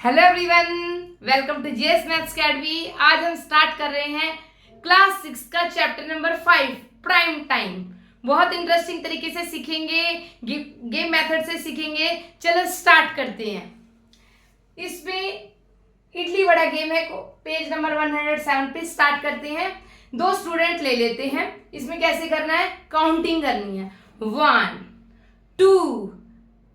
Hello everyone, welcome to GS maths academy. आज हम start कर रहे हैं क्लास 6 का चैप्टर नंबर 5 प्राइम टाइम। बहुत इंटरेस्टिंग तरीके से सीखेंगे, गेम मेथड से सीखेंगे। चलो स्टार्ट करते हैं। इसमें इडली वड़ा गेम है, पेज नंबर 107 पे स्टार्ट करते हैं। 2 स्टूडेंट ले लेते हैं। इसमें कैसे करना है, काउंटिंग करनी है 1 2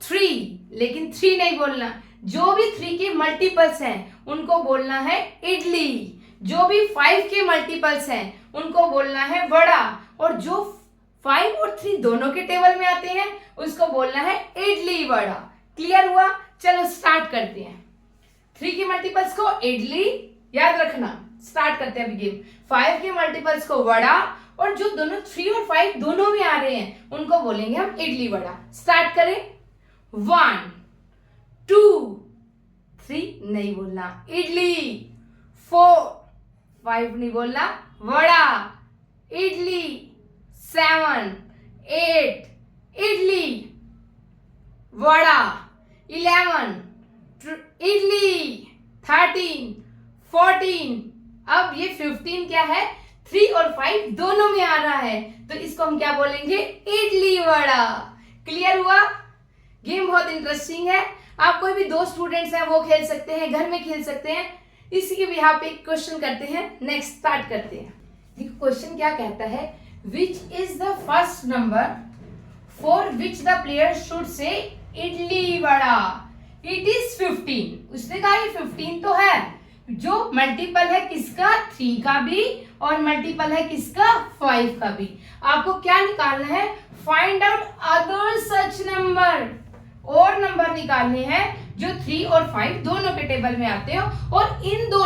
3, लेकिन 3 नहीं बोलना। जो भी 3 के मल्टीपल्स हैं उनको बोलना है इडली। जो भी 5 के मल्टीपल्स हैं उनको बोलना है वड़ा। और जो 5 और 3 दोनों के टेबल में आते हैं उसको बोलना है इडली वड़ा। क्लियर हुआ? चलो स्टार्ट करते हैं। 3 के मल्टीपल्स को इडली याद रखना। स्टार्ट करते हैं अभी गेम। 5 के मल्टीपल्स को वड़ा, और जो दोनों 3 और 5 दोनों में आ रहे हैं उनको बोलेंगे हम इडली वड़ा। स्टार्ट करें। 1 2 3 नहीं बोलना, इडली। 4 5 नहीं बोलना, वड़ा इडली। 7 8 इडली वड़ा। 11 इडली। 13 14। अब ये 15 क्या है, 3 और 5 दोनों में आ रहा है, तो इसको हम क्या बोलेंगे, इडली वड़ा। क्लियर हुआ? गेम बहुत इंटरेस्टिंग है। आप कोई भी 2 स्टूडेंट्स हैं वो खेल सकते हैं, घर में खेल सकते हैं। इसी के यहाँ पे एक क्वेश्चन करते हैं। नेक्स्ट स्टार्ट करते हैं। देखो क्वेश्चन क्या कहता है, which is the first number for which the player should say idli vada. It is 15। उसने कहा ये 15 तो है, जो मल्टीपल है किसका, 3 का भी, और मल्टीपल है किसका, 5 का भी। आपको क्या निकालना है, find out other such number. और नंबर निकालने हैं जो 3 और 5 दोनों के टेबल में आते हो, और इन दो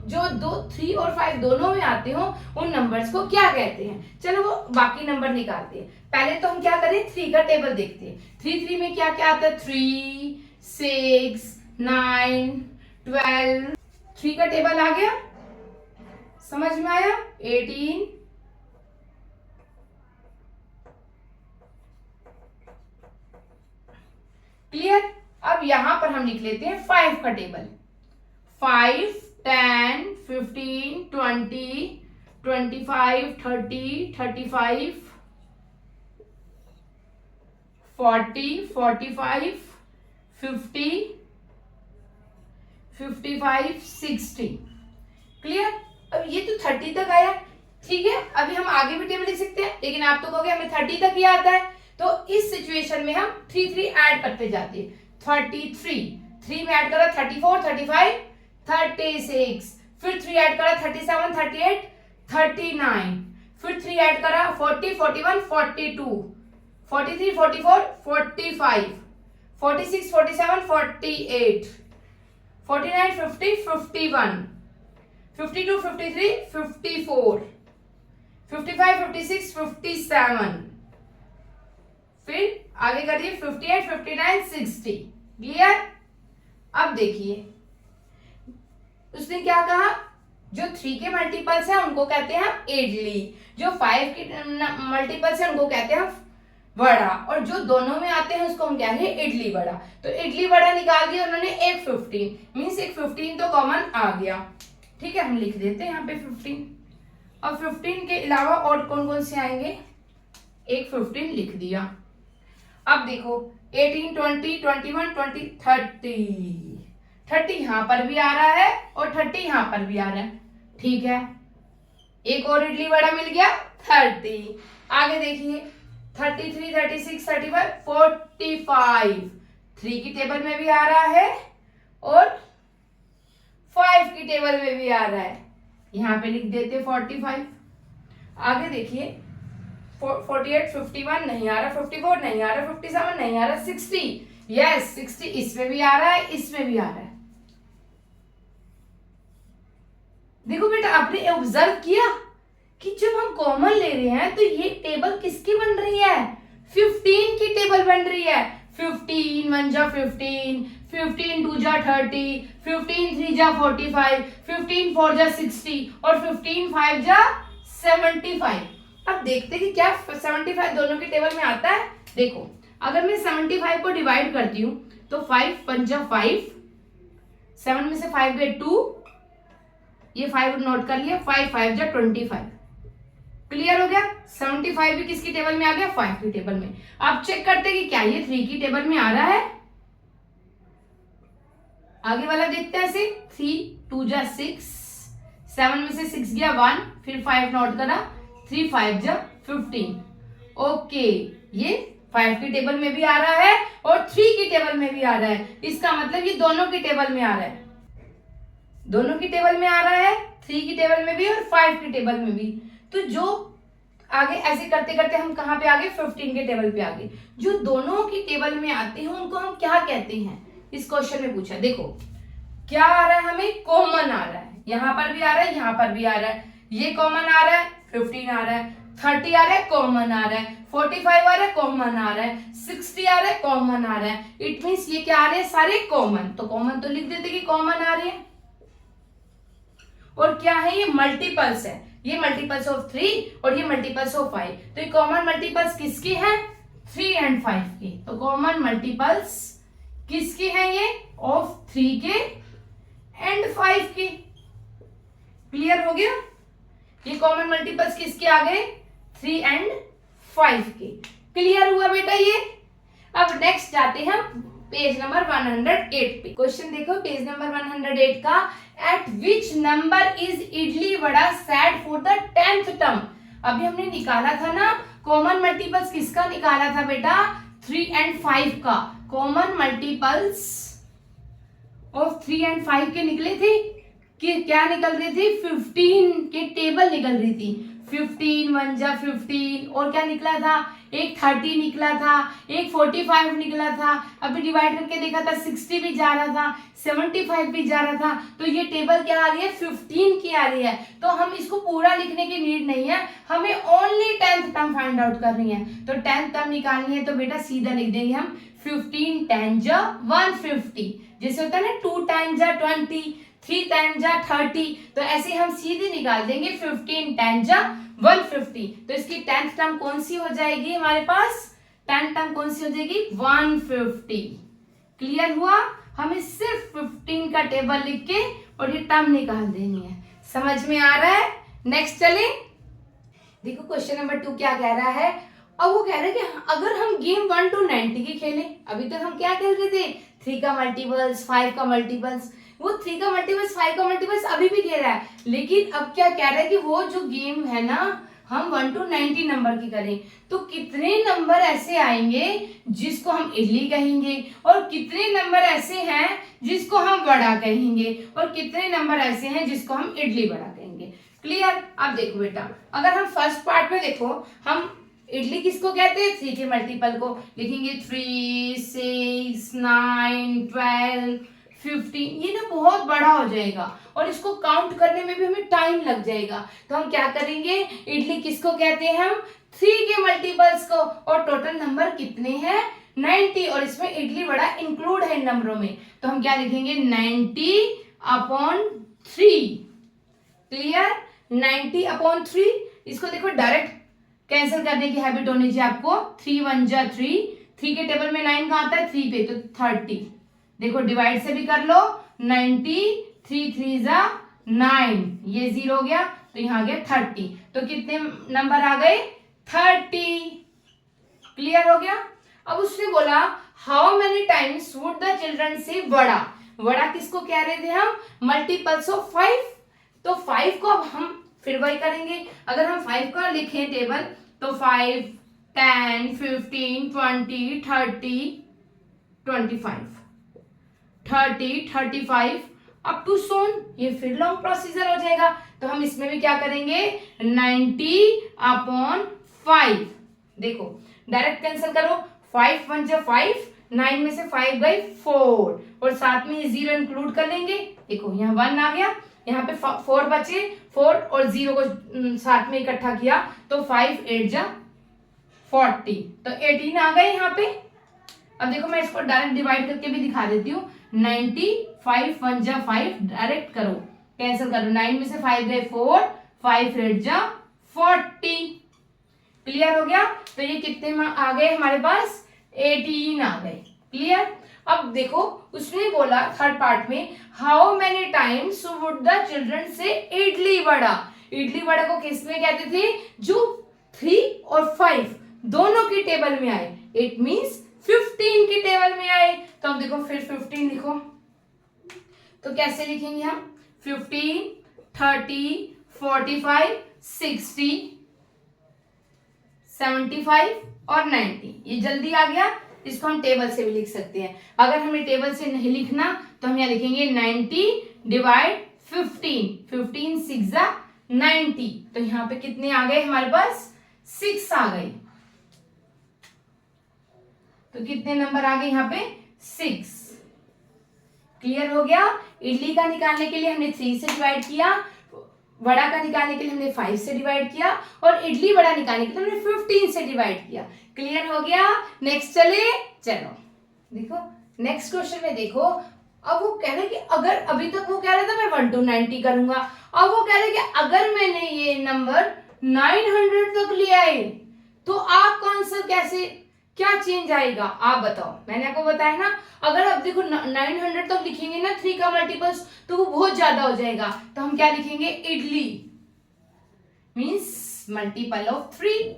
जो 3 और 5 दोनों में आते हो उन नंबर्स को क्या कहते हैं। चलो वो बाकी नंबर निकालते हैं। पहले तो हम क्या करें, 3 का टेबल देखते हैं। 3 में क्या क्या आता है, 3 6 9 12। 3 का टेबल आ गया, समझ में आया। 18 क्लियर। अब यहां पर हम लिख लेते हैं 5 का टेबल। 5 10 15 20 25 30 35 40 45 50 55 60। क्लियर। अब ये तो 30 तक आया, ठीक है। अभी हम आगे भी टेबल लिख सकते हैं, लेकिन आप तो कहोगे हमें 30 तक ही आता है, तो इस सिचुएशन में हम 3 ऐड करते जाते हैं। 33 3 में ऐड करा 34 35 36, फिर 3 ऐड करा 37 38 39, फिर 3 ऐड करा 40 41 42 43 44 45 46 47 48 49 50 51 52 53 54 55 56 57, फिर आगे करिए 58 59 60। क्लियर। अब देखिए उसने क्या कहा, जो 3 के मल्टीपल्स हैं उनको कहते हैं हम इडली, जो 5 के मल्टीपल्स हैं उनको कहते हैं वड़ा, और जो दोनों में आते हैं उसको हम कहेंगे इडली वड़ा। तो इडली वड़ा निकाल दिया उन्होंने। एक 15 मीन्स एक 15 तो कॉमन आ गया, ठीक है। हम लिख देते हैं यहाँ पे 15। और 15 के अलावा और कौन कौन से आएंगे, एक 15 लिख दिया। अब देखो 18 20 21 20 30 यहां पर भी आ रहा है और 30 यहां पर भी आ रहा है, ठीक है। एक और इडली वड़ा मिल गया 30। आगे देखिए 33 36 35 45, 3 की टेबल में भी आ रहा है और 5 की टेबल में भी आ रहा है। यहां पे लिख देते 45। आगे देखिए 48 51 नहीं आ रहा, 54 नहीं आ रहा, 57 नहीं आ रहा, 60 यस 60 इसमें भी आ रहा है, इसमें भी आ रहा है। देखो बेटा, आपने ऑब्जर्व किया कि जब हम कॉमन ले रहे हैं तो ये टेबल किसकी बन रही है, 15 की टेबल बन रही है। 15 1 जा 15, 15 2 जा 30, 15 3 जा 45, 15 4 जा 60 और 15 5 जा 75। अब देखते कि क्या 75 दोनों के टेबल में आता है। देखो अगर मैं 75 को डिवाइड करती हूँ तो 5 5 जा 5, 7 में से 5 गए 2, ये 5 नोट कर लिया, 5 5 जा 25। क्लियर हो गया। 75 भी किसकी टेबल में आ गया, 5 की टेबल में। आप चेक करते कि क्या ये 3 की टेबल में आ रहा है। आगे वाला देखते हैं ऐसे, 3 2 जा 6, 7 में से 6 गया 1, फिर 5 नोट करा, 3 5 जा 15। ओके, ये 5 की टेबल में भी आ रहा है और 3 की टेबल में भी आ रहा है। इसका मतलब ये दोनों की टेबल में आ रहा है, दोनों की टेबल में आ रहा है, 3 की टेबल में भी और 5 की टेबल में भी। तो जो आगे ऐसे करते करते हम कहाँ पे आगे, 15 के टेबल पे आगे। जो दोनों की टेबल में आते हैं उनको हम क्या कहते हैं, इस क्वेश्चन में पूछा। देखो क्या आ रहा है, हमें कॉमन आ रहा है, यहां पर भी आ रहा है, यहां पर भी आ रहा है, ये कॉमन आ रहा है, 15 आ रहा है, 30 आ रहा है, कॉमन आ रहा है, 45 आ रहा है, कॉमन आ रहा है, 60 आ रहा है, कॉमन आ रहा है। इट मीन्स ये क्या आ रहे हैं, सारे कॉमन। तो कॉमन तो लिख देते कि कॉमन आ रहे हैं। और क्या है, ये मल्टीपल्स है, ये मल्टीपल्स ऑफ 3 और ये मल्टीपल्स ऑफ 5। तो ये कॉमन मल्टीपल्स किसके हैं, 3 एंड 5 के। तो कॉमन मल्टीपल्स किसके हैं, ये ऑफ 3 के एंड 5 के। क्लियर हो गया। ये कॉमन मल्टीपल्स किसके आ गए, 3 एंड 5 के। क्लियर हुआ बेटा ये। अब नेक्स्ट जाते हैं पेज नंबर 108 पे। क्वेश्चन देखो पेज नंबर 108 का, eight which number is idli vada set for the 10th term. अभी हमने निकाला था ना कॉमन मल्टीपल्स, किसका निकाला था बेटा, 3 एंड 5 का। कॉमन मल्टीपल्स ऑफ 3 एंड 5 के निकले थे कि क्या निकल रही थी, 15 के टेबल निकल रही थी। 15 1 जा 15, और क्या निकला था, एक 30 निकला था, एक 45 निकला था। अभी डिवाइड करके देखा था 60 भी जा रहा था, 75 भी जा रहा था। तो ये टेबल क्या आ रही है, 15 की आ रही है। तो हम इसको पूरा लिखने की नीड नहीं है, हमें only 10th term find out करनी है। तो 10th टर्म निकालनी है तो बेटा सीधा लिख देंगे हम 15 10 जा 150। जैसे होता है ना 2 टाइम जा 20, 3 टाइम जा 30। तो ऐसे हम सीधे निकाल देंगे 15 10 जा 150। तो इसकी 10th टर्म कौन सी हो जाएगी हमारे पास, 10th टर्म कौन सी हो जाएगी, 150। क्लियर हुआ। हमें सिर्फ 15 का टेबल लिख के और ये टर्म निकाल देनी है। समझ में आ रहा है। नेक्स्ट चले, देखो क्वेश्चन नंबर 2 क्या कह रहा है। अब वो कह रहा है कि अगर हम गेम 1 to 90 की खेलें, अभी तक हम क्या खेल रहे थे, 3 का मल्टीपल्स 5 का मल्टीपल्स। वो 3 का मल्टीपल्स 5 का मल्टीपल्स अभी भी खेल रहा है, लेकिन अब क्या कह रहा है कि वो जो गेम है ना हम 1 to 90 नंबर की करें, तो कितने नंबर ऐसे आएंगे जिसको हम इडली कहेंगे, और कितने नंबर ऐसे हैं जिसको हम वड़ा कहेंगे, और कितने नंबर ऐसे हैं जिसको हम इडली वड़ा कहेंगे। क्लियर। अब देखो बेटा, अगर हम फर्स्ट पार्ट में देखो, हम इडली किसको कहते हैं, 3 के मल्टीपल को लिखेंगे 3 6 9 12 15। ये ना बहुत बड़ा हो जाएगा और इसको काउंट करने में भी हमें टाइम लग जाएगा। तो हम क्या करेंगे, इडली किसको कहते हैं हम, 3 के मल्टीपल्स को, और टोटल नंबर कितने हैं 90, और इसमें इडली वड़ा इंक्लूड है इन नंबरों में। तो हम क्या लिखेंगे 90/3। क्लियर। 90/3। इसको देखो डायरेक्ट कैंसिल करने की हैबिट होनी चाहिए आपको। 3 1 जा 3, 3 के टेबल में 9 कहाँ आता है, 3 पे, तो 30। देखो डिवाइड से भी कर लो, 90 3 3 जा 9, ये 0 हो गया, तो यहाँ आ गया 30। तो कितने नंबर आ गए, 30। क्लियर हो गया। अब उसने बोला how many times would the children से वड़ा। वड़ा किसको कह रहे थे हम, मल्टीपल्स ऑफ 5। तो 5 को अब हम फिर वही करेंगे। अगर हम 5 का लिखें टेबल, तो 5 10 15 20 30 25 30 35 अप टू सोन। ये फिर लॉन्ग प्रोसीजर हो जाएगा। तो हम इसमें भी क्या करेंगे 90/5। देखो डायरेक्ट कैंसिल करो, 5 1 जा 5, 9 में से 5 गए 4, और साथ में ये 0 इंक्लूड कर लेंगे। देखो यहाँ 1 आ गया, यहाँ पे 4 बचे, 4 और 0 को साथ में इकट्ठा किया, तो 5 8 जा 40, तो 18 आ गए यहाँ पे। अब देखो मैं इसको डायरेक्ट डिवाइड करके भी दिखा देती हूँ। 90 5 1 जा 5, डायरेक्ट करो, कैंसिल करो, 9 में से 5 गए 4, 5 8 जा 40। क्लियर हो गया। तो ये कितने आ गए हमारे पास, 18 आ गए। क्लियर। अब देखो उसने बोला थर्ड पार्ट में, how many times would the children से इडली वड़ा। इडली वड़ा को किस में कहते थे, जो 3 और 5 दोनों की टेबल में आए, इट मीन्स 15 की टेबल में आए। तो अब देखो फिर 15 लिखो, तो कैसे लिखेंगे हम, 15, 30, 45, 60, 75 और 90, ये जल्दी आ गया। इसको हम टेबल से भी लिख सकते हैं। अगर हमें टेबल से नहीं लिखना तो हम यहाँ लिखेंगे 90 डिवाइड 15, 15 6 जा 90। तो यहाँ पे कितने आ गए हमारे पास, 6 आ गए। तो कितने नंबर आ गए यहाँ पे, 6। क्लियर हो गया। इडली का निकालने के लिए हमने 3 से डिवाइड किया, वड़ा का निकालने के लिए हमने 5 से डिवाइड किया, और इडली वड़ा निकालने के लिए हमने 15 से डिवाइड किया। क्लियर हो गया। नेक्स्ट चलो देखो नेक्स्ट क्वेश्चन में देखो, अब वो कह रहे कि अगर अभी तक वो कह रहा था मैं 1 to 90 करूंगा, अब वो कह रहे कि अगर मैंने ये नंबर 900 तक ले आए तो आपका आंसर कैसे, क्या चेंज आएगा आप बताओ। मैंने आपको बताया ना, अगर आप देखो 900 तक लिखेंगे ना 3 का मल्टीपल्स तो वो बहुत ज्यादा हो जाएगा। तो हम क्या लिखेंगे, इडली मीन्स मल्टीपल ऑफ 3।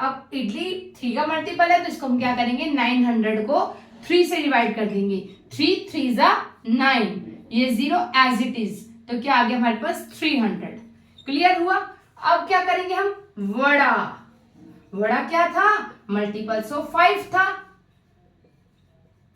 अब इडली 3 का मल्टीपल है तो इसको हम क्या करेंगे, 900 को 3 से डिवाइड कर देंगे, 3 3 जा 9, ये 0 एज इट इज, तो क्या आ गया हमारे पास 300। क्लियर हुआ। अब क्या करेंगे हम, वड़ा, वड़ा क्या था, मल्टीपल्स ऑफ 5 था,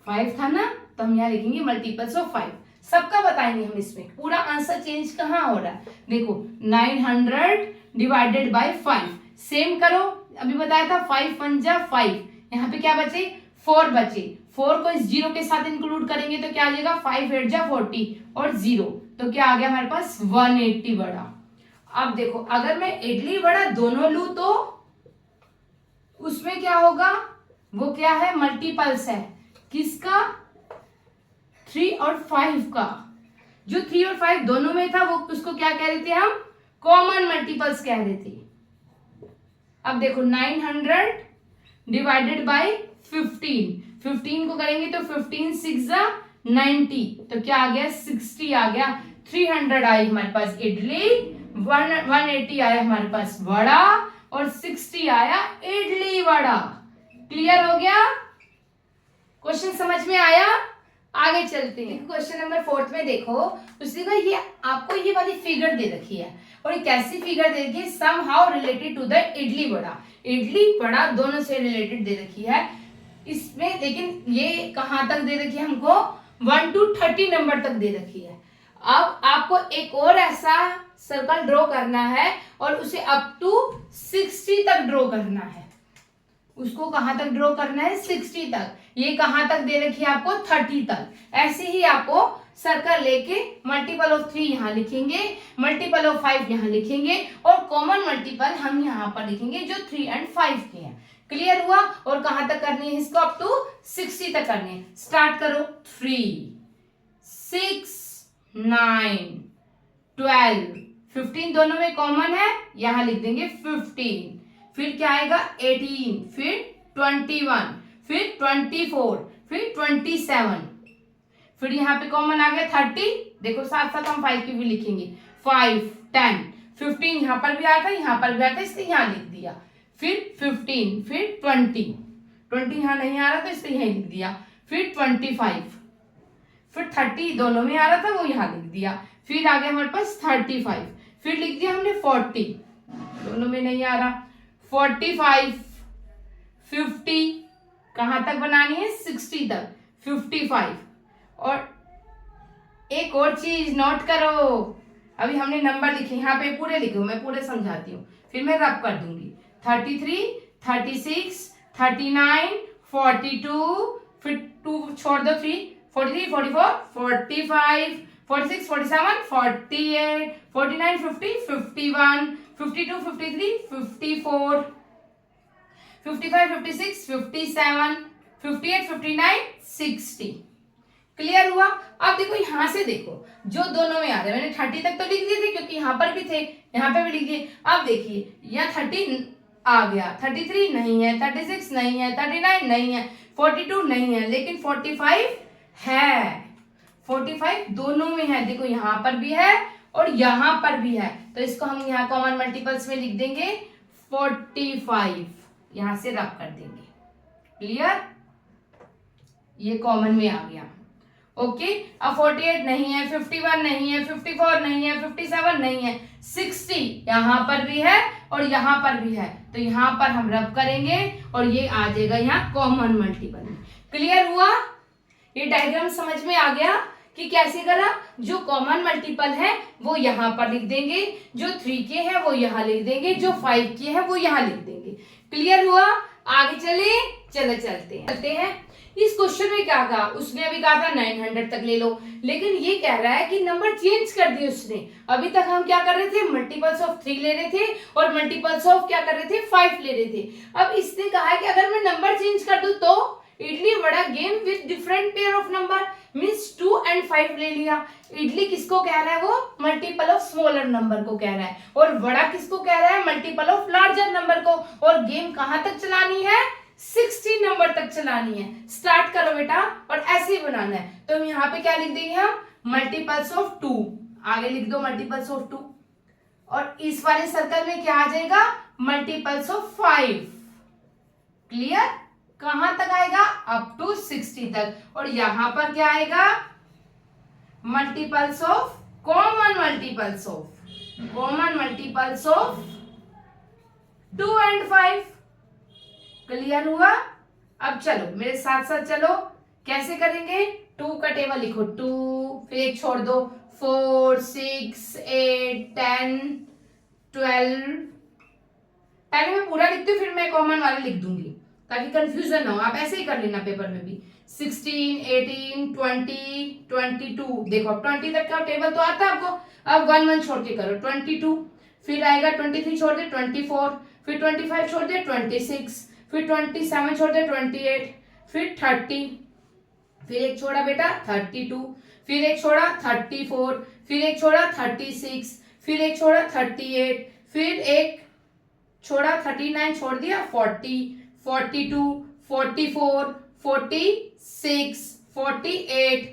5 था ना, तो हम यहाँ लिखेंगे मल्टीपल्स ऑफ 5। सबका बताएंगे हम, इसमें पूरा आंसर चेंज कहाँ हो रहा है। देखो 900 डिवाइडेड बाय 5, सेम करो, अभी बताया था 5 1 जा 5, यहाँ पे क्या बचे, 4 बचे, 4 को इस 0 के साथ इंक्लूड करेंगे तो क्या आ जाएगा, 5 8 जा 40 और 0, तो क्या आ गया हमारे पास 180 वड़ा। अब देखो अगर मैं इडली वड़ा दोनों लूं तो उसमें क्या होगा, वो क्या है, मल्टीपल्स है, किसका, 3 और 5 का। जो 3 और 5 दोनों में था वो उसको क्या कह रहे थे हम, कॉमन मल्टीपल्स कह रहे थे। अब देखो 900 डिवाइडेड बाय 15, 15 को करेंगे तो 15 6 जा 90, तो क्या आ गया 60 आ गया, 300 आई हमारे पास इडली, 180 आया हमारे पास वड़ा, और 60 आया इडली वड़ा। क्लियर हो गया, क्वेश्चन समझ में आया। आगे चलते हैं, क्वेश्चन नंबर 4 में देखो, उसने कहा ये आपको ये वाली फिगर दे रखी है, और ये कैसी फिगर दे रखी है, somehow related to the idli vada, idli vada दोनों से रिलेटेड दे रखी है इसमें। लेकिन ये कहां तक दे रखी है हमको, 1 to 30 नंबर तक दे रखी है। अब आपको एक और ऐसा सर्कल ड्रॉ करना है और उसे अप टू 60 तक ड्रॉ करना है। उसको कहां तक ड्रॉ करना है, 60 तक। ये कहां तक दे रखी है आपको, 30 तक। ऐसे ही आपको सर्कल लेके मल्टीपल ऑफ 3 यहाँ लिखेंगे, मल्टीपल ऑफ 5 यहाँ लिखेंगे, और कॉमन मल्टीपल हम यहाँ पर लिखेंगे जो 3 और 5 के हैं। क्लियर हुआ। और कहां तक करनी है इसको, अप टू 60 तक करनी है। स्टार्ट करो, 3 6 9 12 15 दोनों में कॉमन है, यहां लिख देंगे 15, फिर क्या आएगा 18, फिर 21, फिर 24, फिर 27, फिर यहाँ पे कॉमन आ गया 30, देखो साथ साथ हम 5 की भी लिखेंगे, 5 10 15 यहाँ पर भी आया था, यहाँ पर भी आया था, इसलिए यहाँ लिख दिया, फिर 15, फिर 20 यहाँ नहीं आ रहा तो इसलिए यहीं लिख दिया, फिर 25, फिर 30 दोनों में आ रहा था वो यहाँ लिख दिया, फिर आ गया हमारे पास 35, फिर लिख दिया हमने 40, दोनों में नहीं आ रहा, 45 50 कहां तक बनानी है, 60 तक, 55। और एक और चीज नोट करो, अभी हमने नंबर लिखे यहाँ पे, पूरे लिखे, मैं पूरे समझाती हूँ, फिर मैं रब कर दूंगी। 33 36 39 42, फिर 2 छोड़ दो, 3 43 44 45 46 47 48 49 50 51 52 53 54 55 56 57 58 59 60। क्लियर हुआ। अब देखो यहां से देखो जो दोनों में आ रहे हैं, मैंने 30 तक तो लिख दिए थे क्योंकि यहां पर भी थे, यहां पे भी लिख दिए। अब देखिए यहाँ 30 आ गया। 33 नहीं है, 36 नहीं है, 39 नहीं है, 42 नहीं है, लेकिन 45 है। 45 दोनों में है, देखो यहाँ पर भी है और यहाँ पर भी है, तो इसको हम यहाँ कॉमन मल्टीपल्स में लिख देंगे 45, यहां से रब कर देंगे। क्लियर, ये कॉमन में आ गया। ओके, अब 48 नहीं है, 51 नहीं है, 54 नहीं है, 57 नहीं है, 60 यहां पर भी है और यहां पर भी है, तो यहां पर हम रब करेंगे और ये आ जाएगा यहाँ कॉमन मल्टीपल में। क्लियर हुआ, ये डायग्राम समझ में आ गया कि कैसे करा। जो कॉमन मल्टीपल है वो यहाँ पर लिख देंगे, जो 3 के है वो यहाँ लिख देंगे, जो 5 के है वो यहाँ लिख देंगे। क्लियर हुआ, आगे चलते हैं। इस क्वेश्चन में क्या कहा, उसने अभी कहा था 900 तक ले लो, लेकिन ये कह रहा है कि नंबर चेंज कर दिए उसने। अभी तक हम क्या कर रहे थे, मल्टीपल्स ऑफ 3 ले रहे थे और मल्टीपल्स ऑफ क्या कर रहे थे, 5 ले रहे थे। अब इसने कहा है कि अगर मैं नंबर चेंज कर दूं तो इडली बड़ा game with different pair of number, means 2 and 5 ले लिया। इडली किसको कह रहा है, वो मल्टीपल ऑफ स्मॉलर नंबर को कह रहा है, और बड़ा किसको कह रहा है, मल्टीपल ऑफ लार्जर नंबर को। और गेम कहां तक चलानी है, 60 नंबर तक चलानी है। स्टार्ट करो बेटा, और ऐसे ही बनाना है। तो यहाँ पे क्या लिख देंगे हम, मल्टीपल्स ऑफ 2, आगे लिख दो मल्टीपल्स ऑफ 2, और इस वाले सर्कल में क्या आ जाएगा, मल्टीपल्स ऑफ 5। क्लियर, कहां तक आएगा, अप टू 60 तक। और यहां पर क्या आएगा, multiples of common multiples of 2 and 5। Clear हुआ, अब चलो मेरे साथ साथ चलो, कैसे करेंगे, 2 का टेबल लिखो, 2 फिर एक छोड़ दो, 4 6 8 10 12। पहले मैं पूरा लिखती हूँ, फिर मैं कॉमन वाले लिख दूंगी ताकि कंफ्यूजन ना हो, आप ऐसे ही कर लेना पेपर में भी। 16 18 20 22, देखो अब 20 तक का टेबल तो आता है आपको। अब 1 1 छोड़ के करो, 22, फिर आएगा 23 छोड़ दे 24, फिर 25 छोड़ दे 26, फिर 27 छोड़ दे 28, फिर 30, फिर एक छोड़ा बेटा 32, फिर एक छोड़ा 34, फिर एक छोड़ा 36, फिर एक छोड़ा 38, फिर एक छोड़ा 39 छोड़ दिया 40, 42, 44, 46, 48,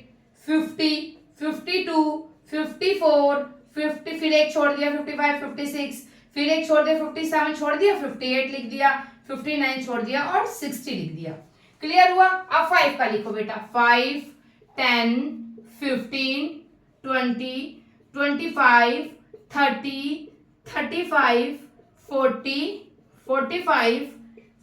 50, 52, 54, 50, फिर एक छोड़ दिया 55, 56, फिर एक छोड़ दिया 57 छोड़ दिया 58 लिख दिया, 59 छोड़ दिया और 60 लिख दिया। क्लियर हुआ, अब 5 का लिखो बेटा, 5 10 15 20 25 30 35 40 45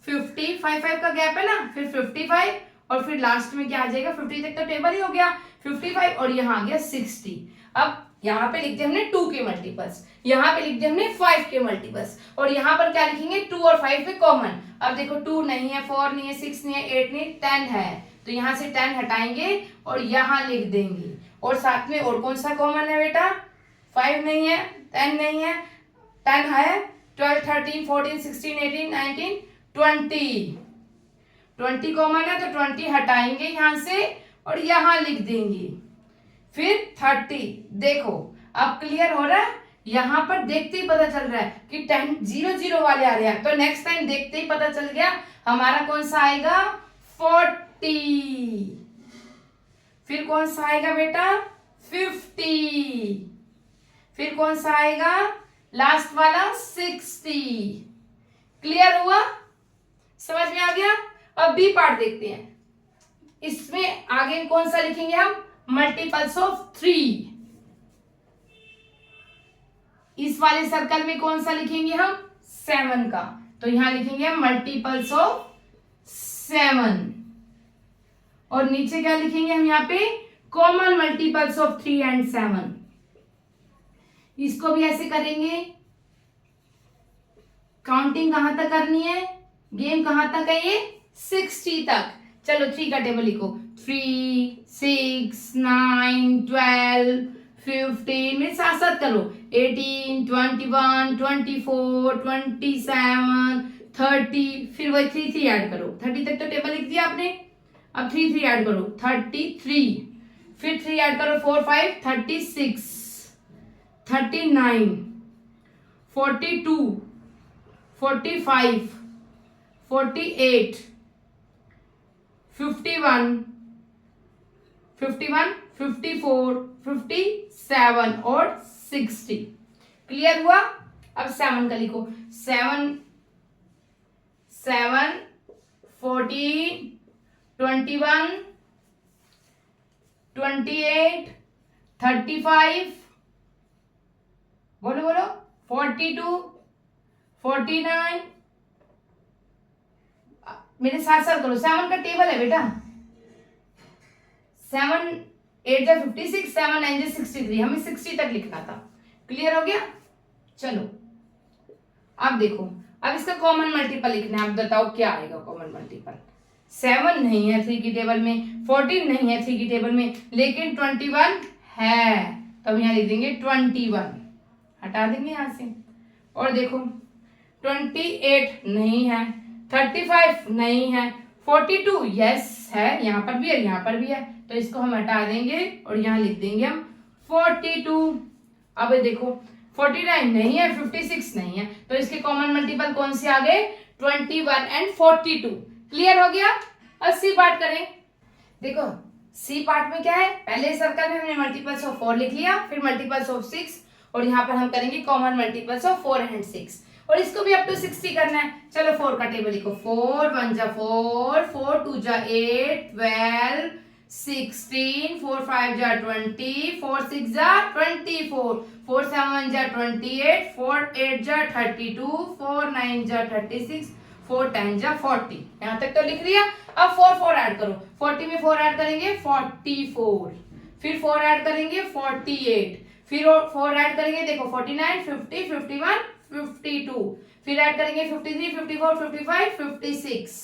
50, 5 का गैप है ना, फिर 55 और फिर लास्ट में क्या आ जाएगा, 50 तक तो टेबल ही हो गया, 55 और यहाँ आ गया 60। अब यहाँ पे लिखते हमने 2 के मल्टीपल्स, यहाँ पे लिखते हमने 5 के मल्टीपल्स, और यहाँ पर क्या लिखेंगे, 2 और 5 पे कॉमन। अब देखो 2 नहीं है, 4 नहीं है, 6 नहीं है, 8 नहीं, 10 है, तो यहाँ से 10 हटाएंगे और यहाँ लिख देंगे। और साथ में और कौन सा कॉमन है बेटा, 5 नहीं है, 10 नहीं है, 10 है, 12 13 14 16 18 19 20 कॉमन है, तो 20 हटाएंगे यहां से और यहां लिख देंगे, फिर 30। देखो अब क्लियर हो रहा है, यहां पर देखते ही पता चल रहा है कि 10 0 0 वाले आ रहे हैं, तो नेक्स्ट टाइम देखते ही पता चल गया हमारा कौन सा आएगा, 40। फिर कौन सा आएगा बेटा, 50, फिर कौन सा आएगा लास्ट वाला, 60। क्लियर हुआ, समझ में आ गया। अब बी पार्ट देखते हैं, इसमें आगे कौन सा लिखेंगे हम, मल्टीपल्स ऑफ 3। इस वाले सर्कल में कौन सा लिखेंगे हम, 7 का, तो यहां लिखेंगे हम मल्टीपल्स ऑफ 7। और नीचे क्या लिखेंगे हम, यहाँ पे कॉमन मल्टीपल्स ऑफ 3 and 7। इसको भी ऐसे करेंगे, काउंटिंग कहां तक करनी है, गेम कहां तक है ये, 60 तक। चलो 3 का टेबल लिखो, 3 6 9 12 15, मेरे साथ साथ करो, 18 21 24 27 30, फिर वही 3 3 ऐड करो, 30 तक तो टेबल लिख दिया आपने। अब 3 3 ऐड करो, 33, फिर 3 ऐड करो, 4 5 36 39 42 45, 48, 51, 54, 57 और 60। क्लियर हुआ? अब 7 का लिखो। 7, 14, 21, 28, 35, बोलो बोलो, 42, 49, मेरे साथ साथ करो। 7 का टेबल है बेटा। 7 8 जा 56, 7 9 जा 63। हमें 60 तक लिखना था। क्लियर हो गया? चलो अब देखो, अब इसका कॉमन मल्टीपल लिखना है। अब बताओ क्या आएगा कॉमन मल्टीपल। 7 नहीं है 3 की टेबल में, 14 नहीं है 3 की टेबल में, लेकिन 21 है। तो यहाँ लिख देंगे 21, हटा देंगे यहाँ से। और देखो 28 नहीं है, 35 नहीं है, 42 यस है, यहाँ पर भी है, यहाँ पर भी है, तो इसको हम हटा देंगे और यहाँ लिख देंगे हम 42। अब देखो 49 नहीं है, 56 नहीं है, तो इसके कॉमन मल्टीपल कौन से आ गए? 21 एंड 42। क्लियर हो गया? अब सी पार्ट करें। देखो सी पार्ट में क्या है, पहले सर्कल में हमने मल्टीपल्स ऑफ 4 लिख लिया, फिर मल्टीपल्स ऑफ 6, और यहाँ पर हम करेंगे कॉमन मल्टीपल्स ऑफ 4 एंड 6, और इसको भी अप टू 60 करना है। चलो 4 का टेबल लिखो। 4 1 जा 4, 4 2 जा 8, 12, 16, 4 5 जा 20, 4 6 जा 24, 4 7 जा 28, 4 8 जा 32, 4 9 जा 36, 4 10 जा 40। यहाँ तक तो लिख लिया। अब 4 ऐड करो। 40 में 4 ऐड करेंगे 44, फिर 4 ऐड करेंगे 48, फिर 4 ऐड करेंगे, देखो 49, 50, 51, 52, फिर ऐड करेंगे 53, 54, 55, 56,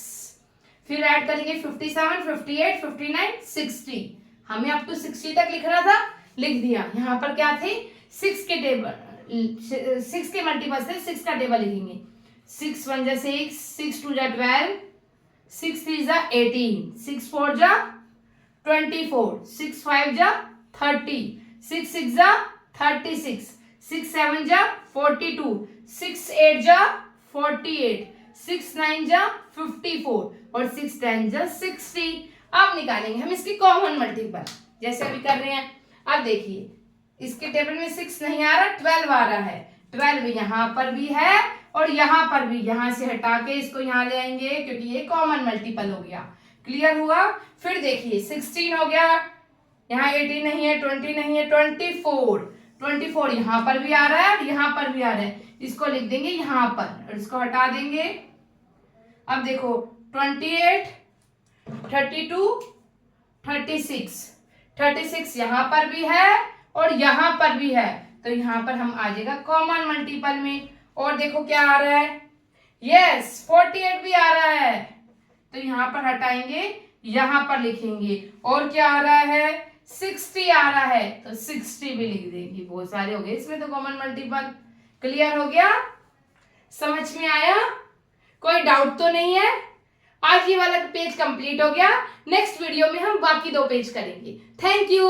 फिर ऐड करेंगे 57, 58, 59, 60। हमें अप टू 60 तक लिखना था, लिख दिया। यहाँ पर क्या थे? 6 के टेबल, 6 के मल्टीपल से 6 का टेबल लिखेंगे। 6 1 जा 6, 6 2 जा 12, 6 3 जा 18, 6 4 जा 24, 6 5 जा 30, 6 6 जा 36, 6 7 जा 42, 6 8 जा 48, 6 9 जा 54 और 6 10 जा 60। अब निकालेंगे हम इसकी कॉमन मल्टीपल, जैसे अभी कर रहे हैं। अब देखिए इसके टेबल में 6 नहीं आ रहा, 12 आ रहा है। 12 यहाँ पर भी है और यहाँ पर भी। यहाँ से हटा के इसको यहाँ ले आएंगे क्योंकि ये कॉमन मल्टीपल हो गया। क्लियर हुआ? फिर देखिए 16 हो गया, यहाँ 18 नहीं है, 20 नहीं है, 24 यहाँ पर भी आ रहा है और यहाँ पर भी आ रहा है। इसको लिख देंगे यहाँ पर और इसको हटा देंगे। अब देखो 28, 32, 36 यहाँ पर भी है और यहाँ पर भी है, तो यहाँ पर हम आ जाएगा कॉमन मल्टीपल में। और देखो क्या आ रहा है, यस 48 भी आ रहा है, तो यहाँ पर हटाएंगे, यहाँ पर लिखेंगे। और क्या आ रहा है, 60 आ रहा है, तो 60 भी लिख देंगे। बहुत सारे हो गए इसमें तो कॉमन मल्टीपल। क्लियर हो गया? समझ में आया? कोई डाउट तो नहीं है? आज ये वाला पेज कंप्लीट हो गया। नेक्स्ट वीडियो में हम बाकी 2 पेज करेंगे। Thank you.